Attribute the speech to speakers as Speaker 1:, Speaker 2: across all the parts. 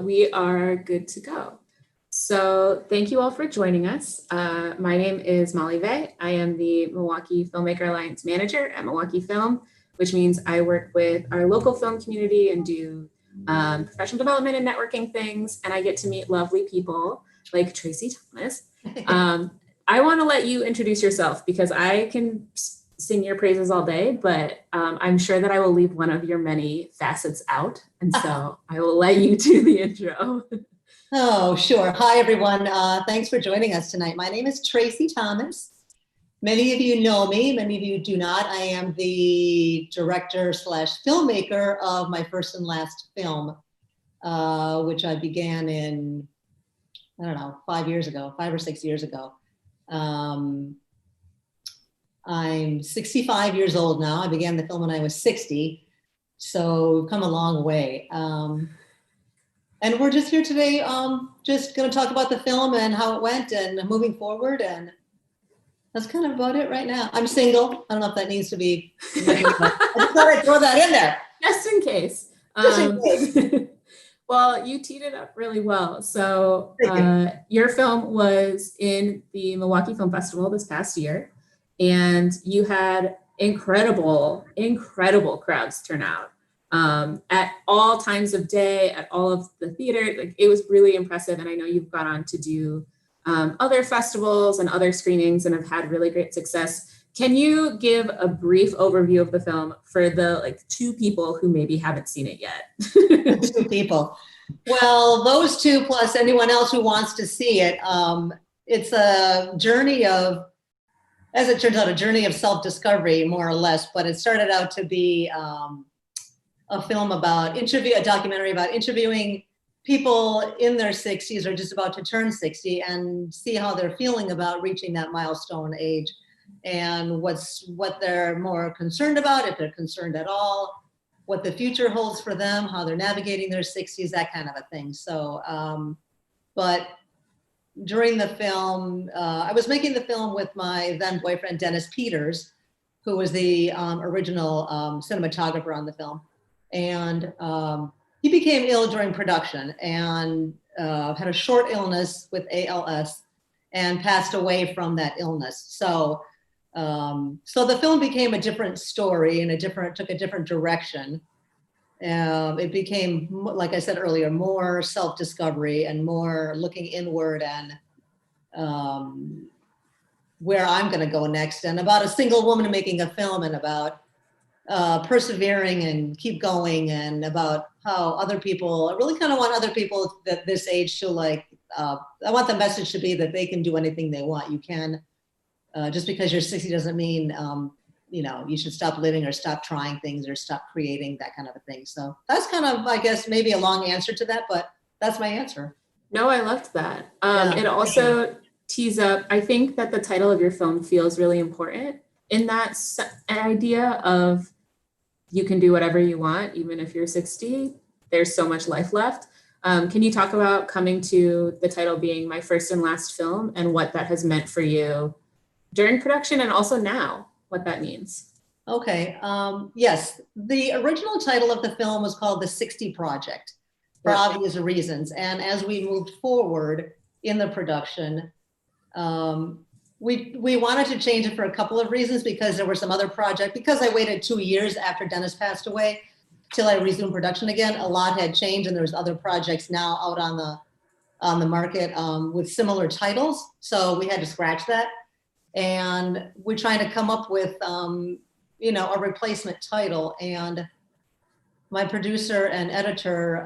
Speaker 1: We are good to go. So thank you all for joining us. My name is Molly Vey. I am the Milwaukee Filmmaker Alliance Manager at Milwaukee Film, which means I work with our local film community and do professional development and networking things. And I get to meet lovely people like Tracey Thomas. I want to let you introduce yourself because I can sing your praises all day, but I'm sure that I will leave one of your many facets out. And so I will let you do the intro.
Speaker 2: Oh, sure. Hi, everyone. Thanks for joining us tonight. My name is Tracey Thomas. Many of you know me, many of you do not. I am the director slash filmmaker of my first and last film, which I began in, I don't know, 5 or 6 years ago. I'm 65 years old now. I began the film when I was 60, so we've come a long way. And we're just here today, just going to talk about the film and how it went and moving forward, and that's kind of about it right now. I'm single. I don't know if that needs to be. I just thought I'd throw that in there.
Speaker 1: Just in case. Well, you teed it up really well. So your film was in the Milwaukee Film Festival this past year, and you had incredible crowds turn out at all times of day, at all of the theater. Like, it was really impressive. And I know you've gone on to do other festivals and other screenings and have had really great success. Can you give a brief overview of the film for the two people who maybe haven't seen it yet?
Speaker 2: 2 people. Well, those 2 plus anyone else who wants to see it. It's a journey of, as it turns out, a journey of self-discovery, more or less, but it started out to be a film about a documentary about interviewing people in their 60s or just about to turn 60 and see how they're feeling about reaching that milestone age and what they're more concerned about, if they're concerned at all, what the future holds for them, how they're navigating their 60s, that kind of a thing. So, but during the film, I was making the film with my then boyfriend, Dennis Peters, who was the original cinematographer on the film. And he became ill during production and had a short illness with ALS and passed away from that illness. So, so the film became a different story and took a different direction. It became, like I said earlier, more self-discovery and more looking inward and where I'm going to go next, and about a single woman making a film, and about persevering and keep going, and about how other people, I really kind of want other people at this age to I want the message to be that they can do anything they want. You can, just because you're 60 doesn't mean, you should stop living or stop trying things or stop creating, that kind of a thing. So that's kind of, I guess, maybe a long answer to that, but that's my answer.
Speaker 1: No, I loved that. It also tees up, I think that the title of your film feels really important in that idea of you can do whatever you want, even if you're 60, there's so much life left. Can you talk about coming to the title being My First and Last Film and what that has meant for you during production and also now, what that means?
Speaker 2: Okay, yes. The original title of the film was called The 60 Project for obvious reasons. And as we moved forward in the production, we wanted to change it for a couple of reasons, because there were some other projects, because I waited 2 years after Dennis passed away till I resumed production again. A lot had changed, and there's other projects now out on the market with similar titles. So we had to scratch that. And we're trying to come up with, a replacement title. And my producer and editor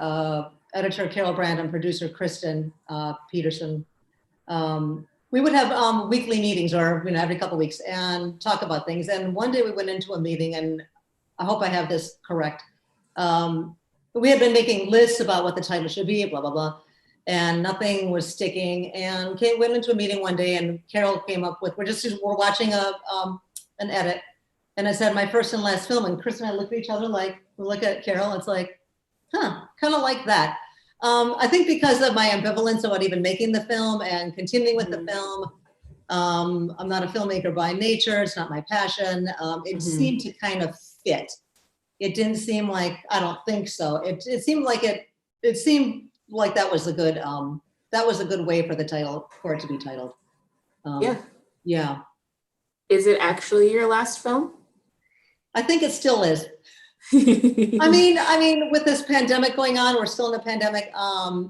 Speaker 2: Carol Brand and producer Kristen Peterson, we would have weekly meetings, or every couple of weeks, and talk about things. And one day we went into a meeting, and I hope I have this correct. We had been making lists about what the title should be, blah blah blah, and nothing was sticking. And went into a meeting one day, and Carol came up with, we're watching an edit, and I said, My First and Last Film, and Chris and I looked at each other we look at Carol, it's like, kind of like that. I think because of my ambivalence about even making the film and continuing with the film, I'm not a filmmaker by nature. It's not my passion. It seemed to kind of fit. It didn't seem like, I don't think so. It seemed like it it seemed like that was a good way for the title, for it to be titled.
Speaker 1: Yeah.
Speaker 2: Yeah.
Speaker 1: Is it actually your last film?
Speaker 2: I think it still is. I mean, with this pandemic going on, we're still in a pandemic. I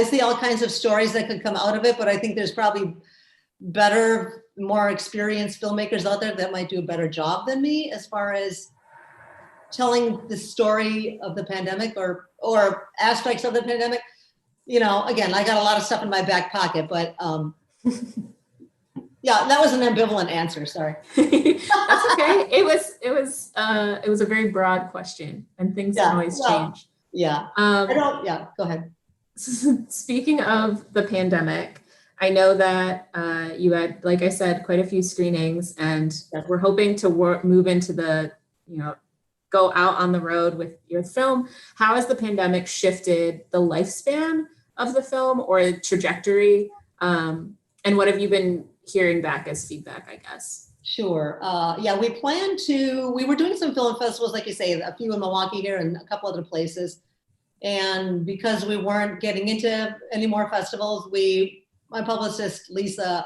Speaker 2: see all kinds of stories that could come out of it, but I think there's probably better, more experienced filmmakers out there that might do a better job than me as far as telling the story of the pandemic or aspects of the pandemic. You know, again, I got a lot of stuff in my back pocket, but yeah, that was an ambivalent answer. Sorry.
Speaker 1: That's okay. It was a very broad question, and things can always change.
Speaker 2: Yeah. Yeah. Go ahead.
Speaker 1: Speaking of the pandemic, I know that you had, like I said, quite a few screenings, and we're hoping to move into the, go out on the road with your film. How has the pandemic shifted the lifespan of the film or the trajectory? And what have you been hearing back as feedback, I guess?
Speaker 2: Sure. Yeah, we were doing some film festivals, like you say, a few in Milwaukee here and a couple other places. And because we weren't getting into any more festivals, my publicist, Lisa,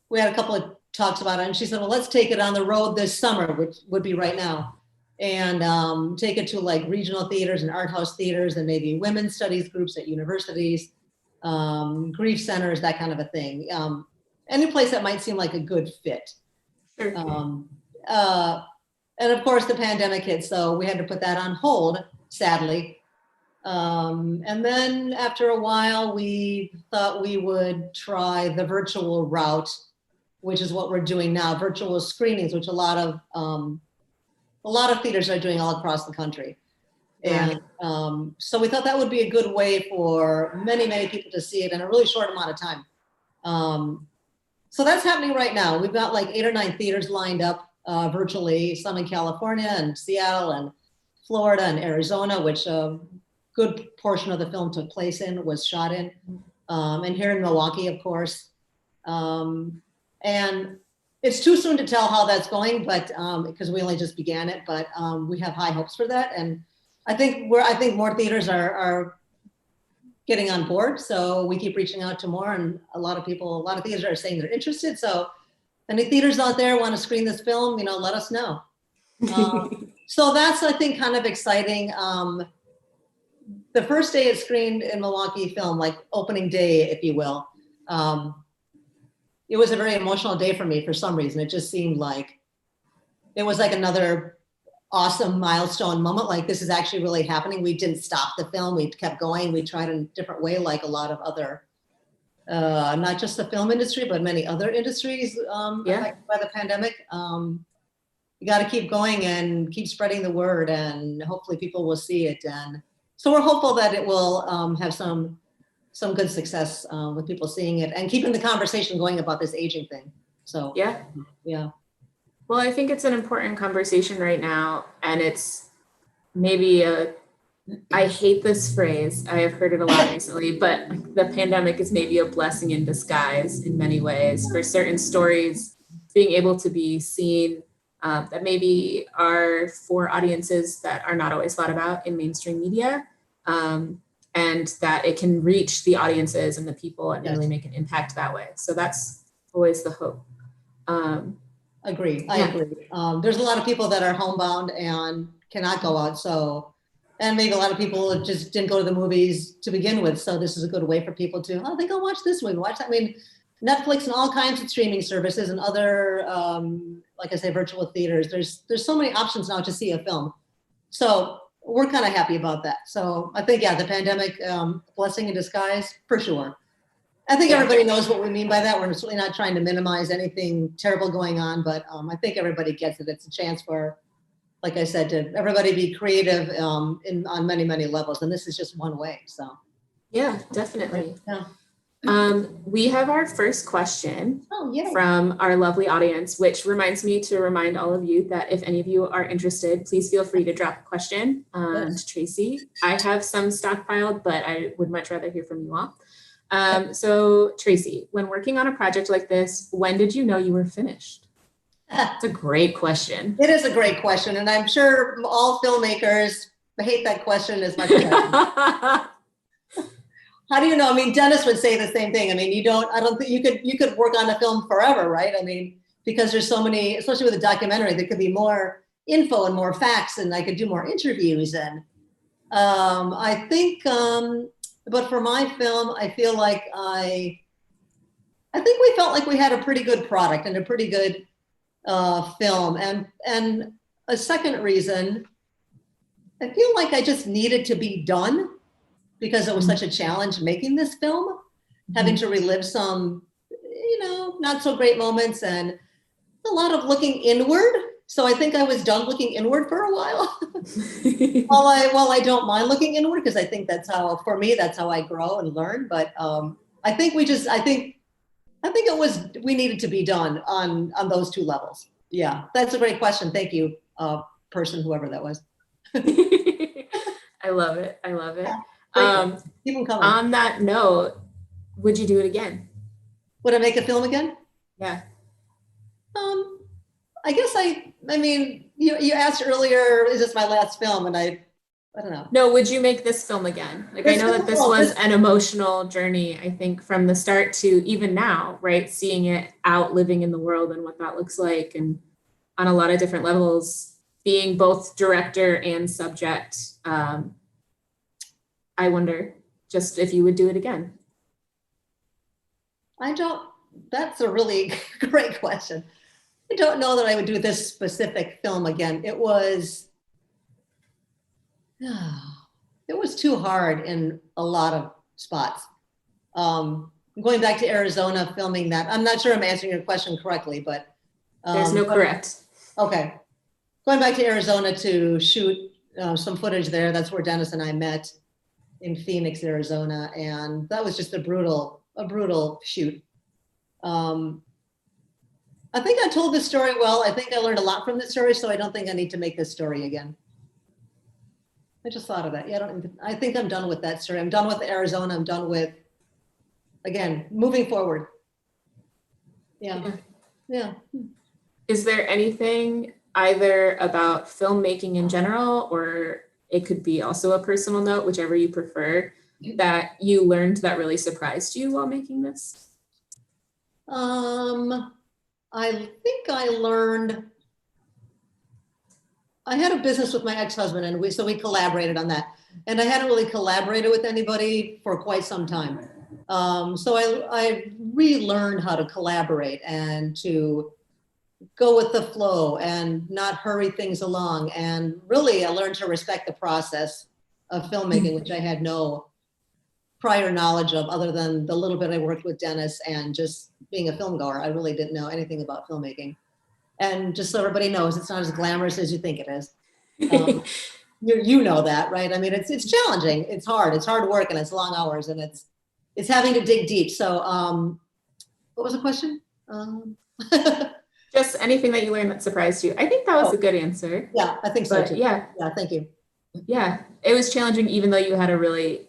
Speaker 2: we had a couple of talks about it, and she said, well, let's take it on the road this summer, which would be right now, and take it to like regional theaters and art house theaters and maybe women's studies groups at universities, grief centers, that kind of a thing. Any place that might seem like a good fit.
Speaker 1: Sure.
Speaker 2: And of course the pandemic hit, so we had to put that on hold, sadly. And then after a while, we thought we would try the virtual route, which is what we're doing now, virtual screenings, which a lot of theaters are doing all across the country.
Speaker 1: Yeah.
Speaker 2: And so we thought that would be a good way for many, many people to see it in a really short amount of time. So that's happening right now. We've got like 8 or 9 theaters lined up virtually, some in California and Seattle and Florida and Arizona, which good portion of the film took place in, was shot in, and here in Milwaukee, of course. And it's too soon to tell how that's going, but because we only just began it, but we have high hopes for that. And I think more theaters are getting on board. So we keep reaching out to more, and a lot of theaters are saying they're interested. So any theaters out there want to screen this film, let us know. So that's, I think, kind of exciting. The first day it screened in Milwaukee Film, like opening day, if you will, it was a very emotional day for me for some reason. It just seemed like it was like another awesome milestone moment. Like, this is actually really happening. We didn't stop the film. We kept going. We tried in a different way, like a lot of other, not just the film industry, but many other industries affected by the pandemic. You got to keep going and keep spreading the word, and hopefully people will see it. And so we're hopeful that it will have some good success with people seeing it and keeping the conversation going about this aging thing. So yeah.
Speaker 1: Well, I think it's an important conversation right now, and it's maybe I hate this phrase. I have heard it a lot recently, but the pandemic is maybe a blessing in disguise in many ways for certain stories being able to be seen that maybe are for audiences that are not always thought about in mainstream media, and that it can reach the audiences and the people and really make an impact that way. So that's always the hope.
Speaker 2: Agree. I agree. There's a lot of people that are homebound and cannot go out. So, and maybe a lot of people just didn't go to the movies to begin with. So this is a good way for people to, I think I'll watch this movie, watch that. I mean, Netflix and all kinds of streaming services and other, like I say, virtual theaters. There's so many options now to see a film. So we're kind of happy about that. So I think, the pandemic, blessing in disguise, for sure. I think everybody knows what we mean by that. We're certainly not trying to minimize anything terrible going on, but I think everybody gets it. It's a chance for, like I said, to everybody be creative on many, many levels. And this is just one way. So
Speaker 1: yeah, definitely.
Speaker 2: Yeah.
Speaker 1: We have our first question
Speaker 2: yay.
Speaker 1: From our lovely audience, which reminds me to remind all of you that if any of you are interested, please feel free to drop a question to Tracey. I have some stockpiled, but I would much rather hear from you all. So Tracey, when working on a project like this, when did you know you were finished? It's a great question.
Speaker 2: It is a great question. And I'm sure all filmmakers hate that question as much as I do. How do you know? I mean, Dennis would say the same thing. I mean, I don't think you could work on a film forever, right? I mean, because there's so many, especially with a documentary, there could be more info and more facts, and I could do more interviews. And I think, but for my film, I feel like I think we felt like we had a pretty good product and a pretty good film. And a second reason, I feel like I just needed to be done because it was such a challenge making this film, having to relive some, not so great moments and a lot of looking inward. So I think I was done looking inward for a while. while I don't mind looking inward, because I think for me, that's how I grow and learn. But I think we needed to be done on those two levels. Yeah, that's a great question. Thank you, person, whoever that was.
Speaker 1: I love it. I love it.
Speaker 2: Keep them coming.
Speaker 1: On that note, would you do it again?
Speaker 2: Would I make a film again?
Speaker 1: Yeah.
Speaker 2: I guess I mean, you asked earlier, is this my last film? And I don't know.
Speaker 1: No, would you make this film again? Like, I know that this was an emotional journey, I think, from the start to even now, right? Seeing it out, living in the world and what that looks like, and on a lot of different levels, being both director and subject. I wonder just if you would do it again.
Speaker 2: That's a really great question. I don't know that I would do this specific film again. It was too hard in a lot of spots. Going back to Arizona, filming that, I'm not sure I'm answering your question correctly, but.
Speaker 1: There's no correct.
Speaker 2: Okay. Going back to Arizona to shoot some footage there. That's where Dennis and I met in Phoenix, Arizona. And that was just a brutal shoot. I think I told this story well. I think I learned a lot from this story, so I don't think I need to make this story again. I just thought of that. Yeah, I think I'm done with that story. I'm done with Arizona. I'm done with, again, moving forward. Yeah.
Speaker 1: Is there anything either about filmmaking in general, or it could be also a personal note, whichever you prefer, that you learned that really surprised you while making this?
Speaker 2: I think I learned, I had a business with my ex-husband, and we collaborated on that. And I hadn't really collaborated with anybody for quite some time. So I relearned how to collaborate and to go with the flow and not hurry things along. And really, I learned to respect the process of filmmaking, which I had no prior knowledge of, other than the little bit I worked with Dennis and just being a film goer. I really didn't know anything about filmmaking. And just so everybody knows, it's not as glamorous as you think it is. You know that, right? I mean, it's challenging. It's hard work, and it's long hours, and it's having to dig deep. So what was the question?
Speaker 1: Just anything that you learned that surprised you. I think that was a good answer.
Speaker 2: Yeah, I think so too.
Speaker 1: Yeah,
Speaker 2: thank you.
Speaker 1: Yeah, it was challenging, even though you had a really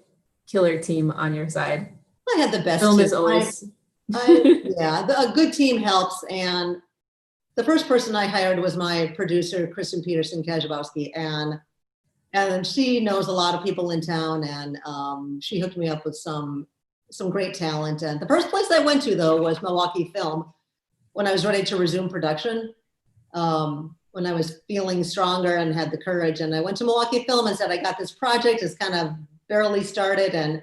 Speaker 1: killer team on your side.
Speaker 2: I had the best
Speaker 1: film
Speaker 2: team.
Speaker 1: Is always
Speaker 2: a good team helps. And the first person I hired was my producer, Kristen Peterson Kajabowski, and she knows a lot of people in town, and she hooked me up with some great talent. And the first place I went to, though, was Milwaukee Film when I was ready to resume production. When I was feeling stronger and had the courage, and I went to Milwaukee Film and said, I got this project, it's kind of barely started, and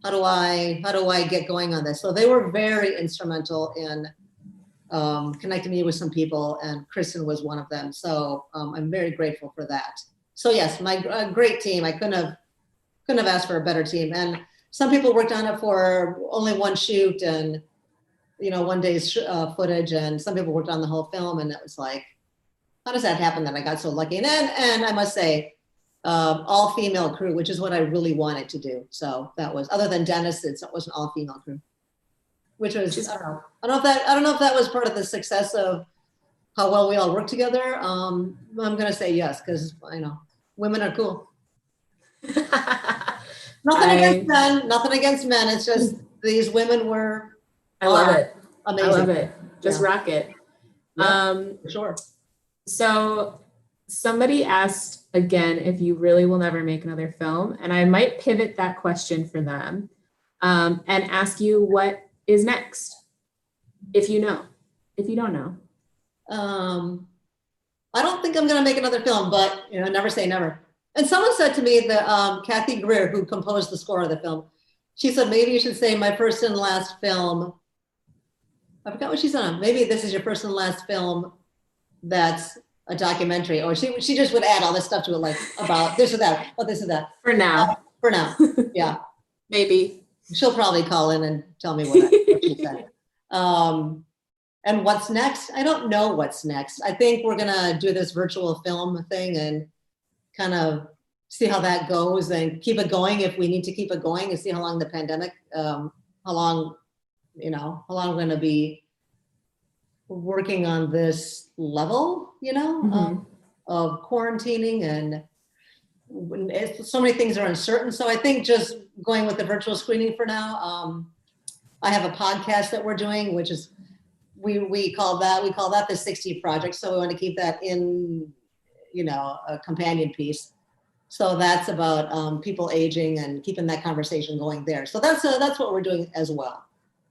Speaker 2: how do I get going on this? So they were very instrumental in connecting me with some people, and Kristen was one of them. So I'm very grateful for that. So yes, my great team. I couldn't have asked for a better team. And some people worked on it for only one shoot and one day's footage, and some people worked on the whole film, and it was like, how does that happen that I got so lucky? And I must say, all female crew, which is what I really wanted to do. So that was, other than Dennis, it was an all female crew, which was, I don't know if that was part of the success of how well we all work together. I'm going to say yes, because women are cool. Nothing against men. It's just these women were.
Speaker 1: I love it.
Speaker 2: Amazing.
Speaker 1: I love it. Just rock it.
Speaker 2: Yeah, for sure.
Speaker 1: So somebody asked again if you really will never make another film, and I might pivot that question for them and ask you what is next, if you know, if you don't know.
Speaker 2: I don't think I'm going to make another film, but never say never. And someone said to me that Kathy Greer, who composed the score of the film, she said, maybe you should say my first and last film. I forgot what she said. Maybe this is your first and last film that's a documentary. Or she just would add all this stuff to it, like about this or that, or this or that.
Speaker 1: For now.
Speaker 2: For now, yeah.
Speaker 1: Maybe.
Speaker 2: She'll probably call in and tell me what she said. And what's next? I don't know what's next. I think we're going to do this virtual film thing and kind of see how that goes and keep it going if we need to keep it going and see how long the pandemic, how long we're going to be working on this level, of quarantining, and so many things are uncertain. So I think just going with the virtual screening for now. I have a podcast that we're doing, which is, we call that the 60 Project. So we want to keep that in, a companion piece. So that's about people aging and keeping that conversation going there. So that's what we're doing as well.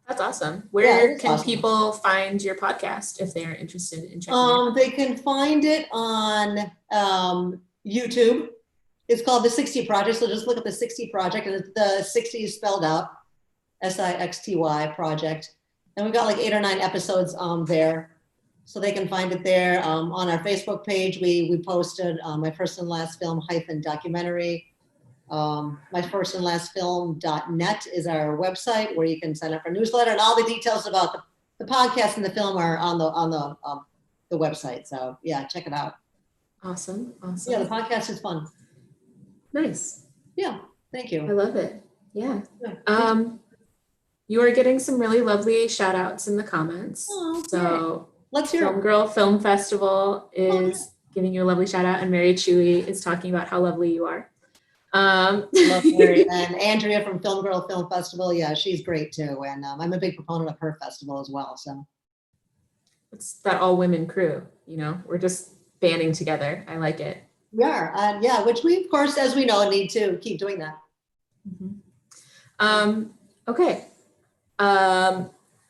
Speaker 1: That's awesome. Where can people find your podcast if they're interested in checking it out?
Speaker 2: They can find it on YouTube. It's called the 60 Project. So just look at the 60 Project, and the 60 is spelled out, SIXTY Project. And we've got like 8 or 9 episodes there. So they can find it there. On our Facebook page, we posted my first and last film hyphen documentary. My first and last film.net is our website where you can sign up for a newsletter, and all the details about the podcast and the film are on the website. So yeah, check it out.
Speaker 1: Awesome.
Speaker 2: Yeah, the podcast is fun.
Speaker 1: Nice.
Speaker 2: Yeah, thank you.
Speaker 1: I love it. Yeah. You are getting some really lovely shout outs in the comments.
Speaker 2: Oh,
Speaker 1: so
Speaker 2: let's hear
Speaker 1: Film
Speaker 2: it.
Speaker 1: Girl Film Festival is giving you a lovely shout out, and Mary Chewy is talking about how lovely you are.
Speaker 2: Love Mary. And Andrea from Film Girl Film Festival. Yeah, she's great too. And I'm a big proponent of her festival as well. So
Speaker 1: it's that all women crew, we're just banding together. I like it.
Speaker 2: We are. Yeah, which we, of course, as we know, need to keep doing that.
Speaker 1: Mm-hmm. Okay.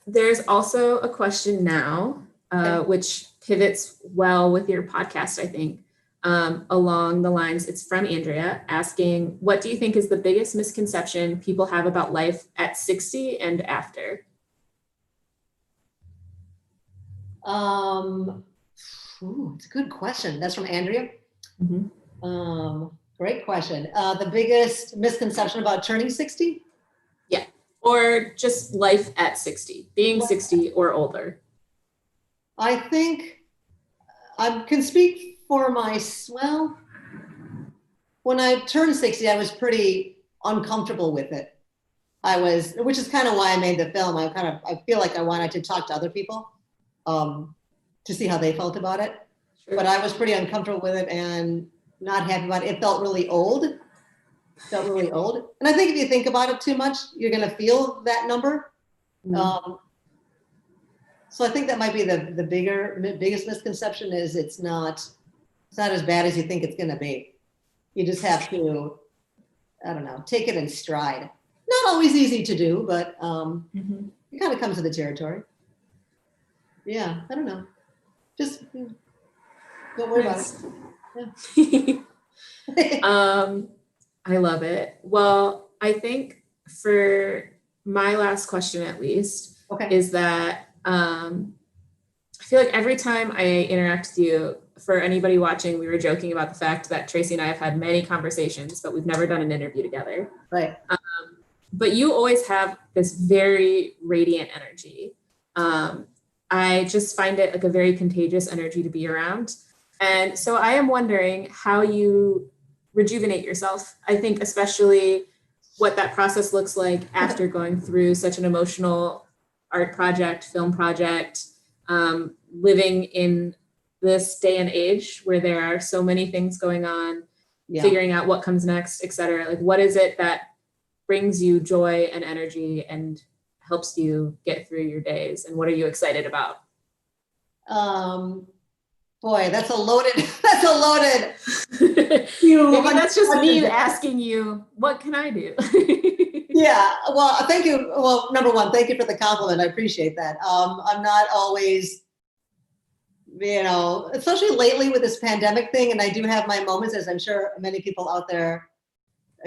Speaker 1: There's also a question now, which pivots well with your podcast, I think, along the lines, it's from Andrea asking, what do you think is the biggest misconception people have about life at 60 and after?
Speaker 2: It's a good question. That's from Andrea.
Speaker 1: Mm-hmm.
Speaker 2: Great question. The biggest misconception about turning 60?
Speaker 1: Yeah. Or just life at 60, being 60 or older.
Speaker 2: I think I can speak for when I turned 60, I was pretty uncomfortable with it. Which is kind of why I made the film. I feel like I wanted to talk to other people to see how they felt about it. Sure. But I was pretty uncomfortable with it and not happy about it. It felt really old. And I think if you think about it too much, you're going to feel that number. Mm-hmm. So I think that might be the biggest misconception is it's not as bad as you think it's going to be. You just have to, I don't know, take it in stride. Not always easy to do, but it kind of comes with the territory. Yeah, I don't know. Just don't worry about it. Yeah.
Speaker 1: I love it. Well, I think for my last question, at least, is that I feel like every time I interact with you, for anybody watching, we were joking about the fact that Tracey and I have had many conversations, but we've never done an interview together.
Speaker 2: Right.
Speaker 1: But you always have this very radiant energy. I just find it like a very contagious energy to be around. And so I am wondering how you rejuvenate yourself. I think especially what that process looks like after going through such an emotional art project, film project, living in this day and age where there are so many things going on, figuring out what comes next, et cetera. Like, what is it that brings you joy and energy and helps you get through your days? And what are you excited about?
Speaker 2: Boy, that's a loaded, that's a loaded.
Speaker 1: Maybe that's just me asking you, what can I do?
Speaker 2: Yeah, well, thank you. Well, number one, thank you for the compliment. I appreciate that. I'm not always, especially lately with this pandemic thing, and I do have my moments, as I'm sure many people out there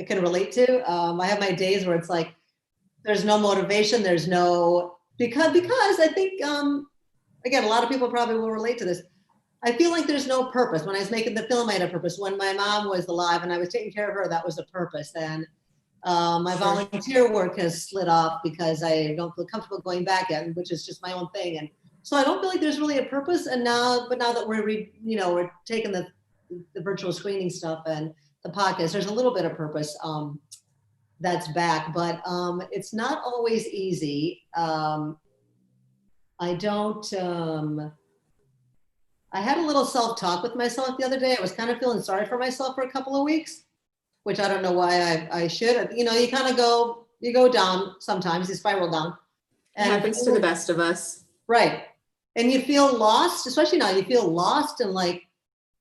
Speaker 2: can relate to. I have my days where it's like, there's no motivation, there's no, because I think, again, a lot of people probably will relate to this. I feel like there's no purpose. When I was making the film, I had a purpose. When my mom was alive and I was taking care of her, that was a purpose. And my volunteer work has slid off because I don't feel comfortable going back yet, which is just my own thing. And so I don't feel like there's really a purpose. And now that we're taking the virtual screening stuff and the podcast, there's a little bit of purpose that's back, but it's not always easy. I had a little self-talk with myself the other day. I was kind of feeling sorry for myself for a couple of weeks, which I don't know why I should. You kind of go down sometimes, you spiral down.
Speaker 1: And it happens to the best of us.
Speaker 2: Right. And you feel lost, especially now, you feel lost and like,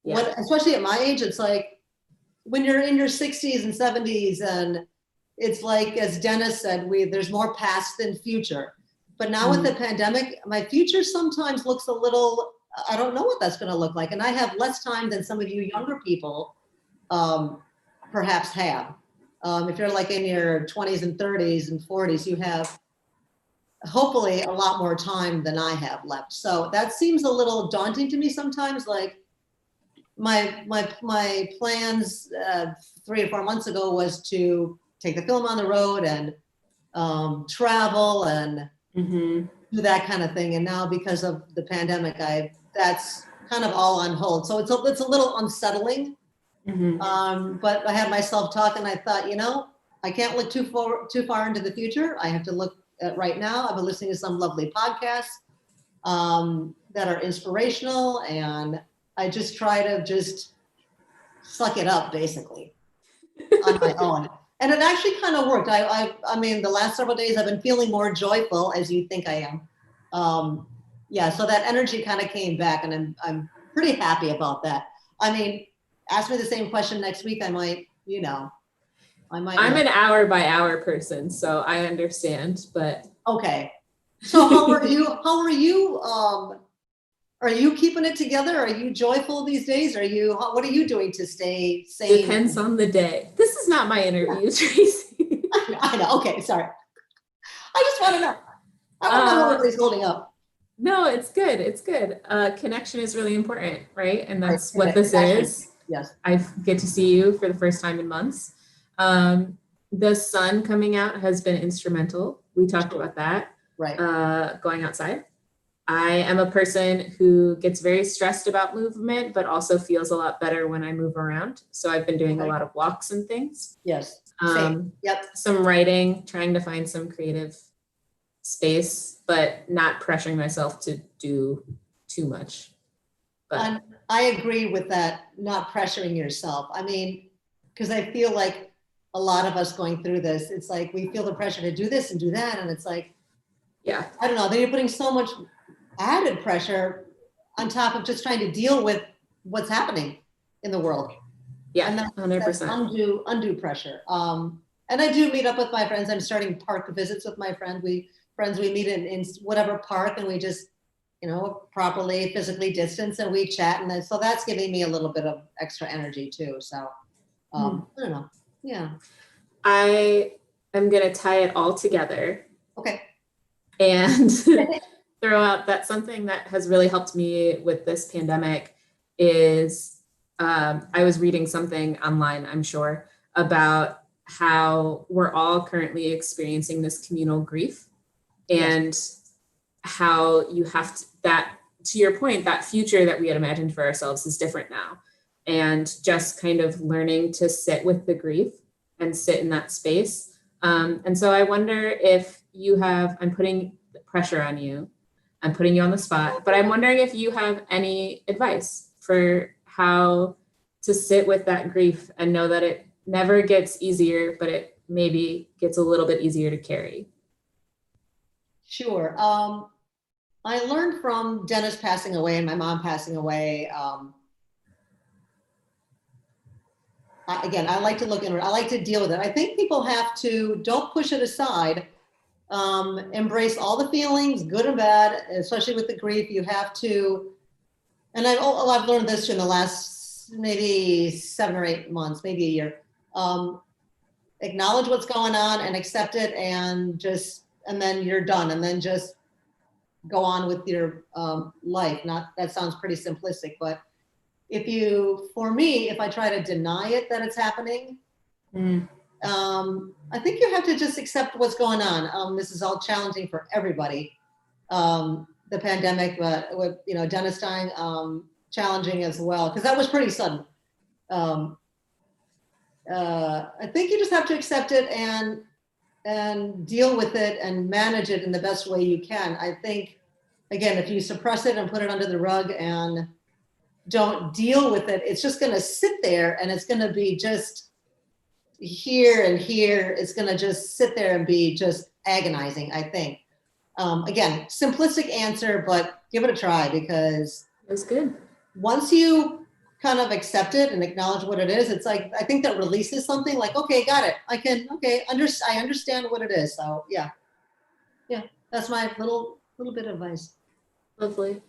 Speaker 2: especially at my age, it's like when you're in your 60s and 70s, and it's like, as Dennis said, there's more past than future. But now with the pandemic, my future sometimes looks a little, I don't know what that's going to look like. And I have less time than some of you younger people perhaps have. If you're like in your 20s and 30s and 40s, you have hopefully a lot more time than I have left. So that seems a little daunting to me sometimes. Like my plans 3 or 4 months ago was to take the film on the road and travel and do that kind of thing. And now because of the pandemic, that's kind of all on hold. So it's a little unsettling. But I had myself talk and I thought, I can't look too far into the future. I have to look at right now. I've been listening to some lovely podcasts that are inspirational, and I just try to just suck it up basically on my own. And it actually kind of worked. I mean, the last several days I've been feeling more joyful, as you think I am. So that energy kind of came back, and I'm pretty happy about that. I mean, ask me the same question next week, I might. I'm
Speaker 1: an hour by hour person, so I understand. But
Speaker 2: okay. So how are you? Are you keeping it together? Are you joyful these days? What are you doing to stay sane?
Speaker 1: Depends on the day. This is not my interview, Tracey.
Speaker 2: I know. Okay, sorry. I just want to know. I want to know how everybody's holding up.
Speaker 1: No, it's good. It's good. Connection is really important, right? And that's what this is.
Speaker 2: Yes.
Speaker 1: I get to see you for the first time in months. The sun coming out has been instrumental. We talked about that.
Speaker 2: Right.
Speaker 1: Going outside. I am a person who gets very stressed about movement, but also feels a lot better when I move around. So I've been doing a lot of walks and things.
Speaker 2: Yes. Same. Yep.
Speaker 1: Some writing, trying to find some creative space, but not pressuring myself to do too much. But
Speaker 2: I agree with that, not pressuring yourself. I mean, because I feel like a lot of us going through this, it's like we feel the pressure to do this and do that. And it's like, I don't know, then you're putting so much added pressure on top of just trying to deal with what's happening in the world.
Speaker 1: Yeah,
Speaker 2: and that's
Speaker 1: 100%.
Speaker 2: Undue pressure. And I do meet up with my friends. I'm starting park visits with my friends. We meet in whatever park, and we just, properly physically distance, and we chat. And then, so that's giving me a little bit of extra energy too. So I don't know. Yeah.
Speaker 1: I am going to tie it all together.
Speaker 2: Okay.
Speaker 1: And throw out that something that has really helped me with this pandemic is I was reading something online, I'm sure, about how we're all currently experiencing this communal grief, and how you have to your point, that future that we had imagined for ourselves is different now. And just kind of learning to sit with the grief and sit in that space. And so I wonder if I'm putting pressure on you. I'm putting you on the spot, but I'm wondering if you have any advice for how to sit with that grief and know that it never gets easier, but it maybe gets a little bit easier to carry.
Speaker 2: Sure. I learned from Dennis passing away and my mom passing away. Again, I like to look inward. I like to deal with it. I think people have to, don't push it aside. Embrace all the feelings, good and bad, especially with the grief. You have to, and I've learned this in the last maybe 7 or 8 months, maybe a year. Acknowledge what's going on and accept it, and then you're done, and then just go on with your life. That sounds pretty simplistic, but for me, if I try to deny it that it's happening, I think you have to just accept what's going on. This is all challenging for everybody. The pandemic, but with Dennis dying, challenging as well, because that was pretty sudden. I think you just have to accept it and deal with it and manage it in the best way you can. I think, again, if you suppress it and put it under the rug and don't deal with it, it's just going to sit there, and it's going to be just here and here. It's going to just sit there and be just agonizing, I think. Again, simplistic answer, but give it a try, because
Speaker 1: That's good.
Speaker 2: once you kind of accept it and acknowledge what it is, it's like, I think that releases something like, okay, got it. I understand what it is. So yeah, that's my little bit of advice.
Speaker 1: Lovely.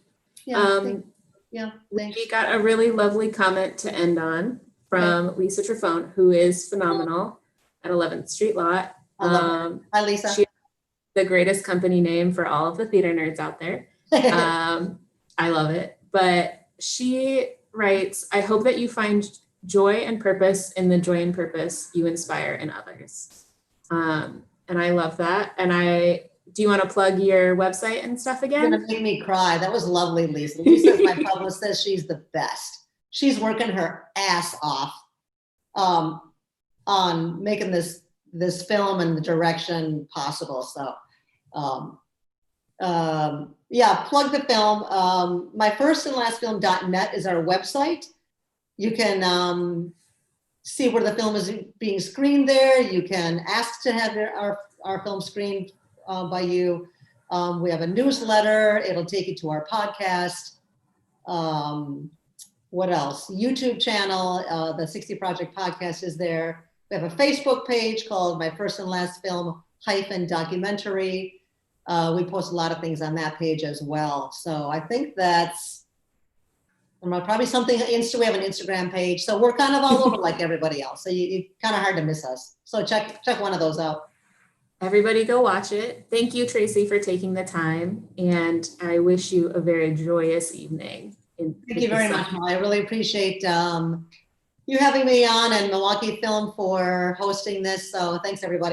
Speaker 2: Yeah.
Speaker 1: We got a really lovely comment to end on from Lisa Trifone, who is phenomenal at 11th Street Lot.
Speaker 2: Hi, Lisa.
Speaker 1: She has the greatest company name for all of the theater nerds out there. I love it. But she writes, I hope that you find joy and purpose in the joy and purpose you inspire in others. And I love that. And do you want to plug your website and stuff again?
Speaker 2: You're gonna make me cry. That was lovely, Lisa. Lisa's my publicist. She's the best. She's working her ass off on making this film and the direction possible. So plug the film. My first and last film.net is our website. You can see where the film is being screened there. You can ask to have our film screened by you. We have a newsletter. It'll take you to our podcast. What else? YouTube channel, the 60 Project podcast is there. We have a Facebook page called My First and Last Film -Documentary. We post a lot of things on that page as well. So I think that's probably something. We have an Instagram page. So we're kind of all over like everybody else. So you kind of hard to miss us. So check one of those out.
Speaker 1: Everybody go watch it. Thank you, Tracey, for taking the time. And I wish you a very joyous evening.
Speaker 2: Thank you very much, Molly. I really appreciate you having me on, and Milwaukee Film for hosting this. So thanks, everybody.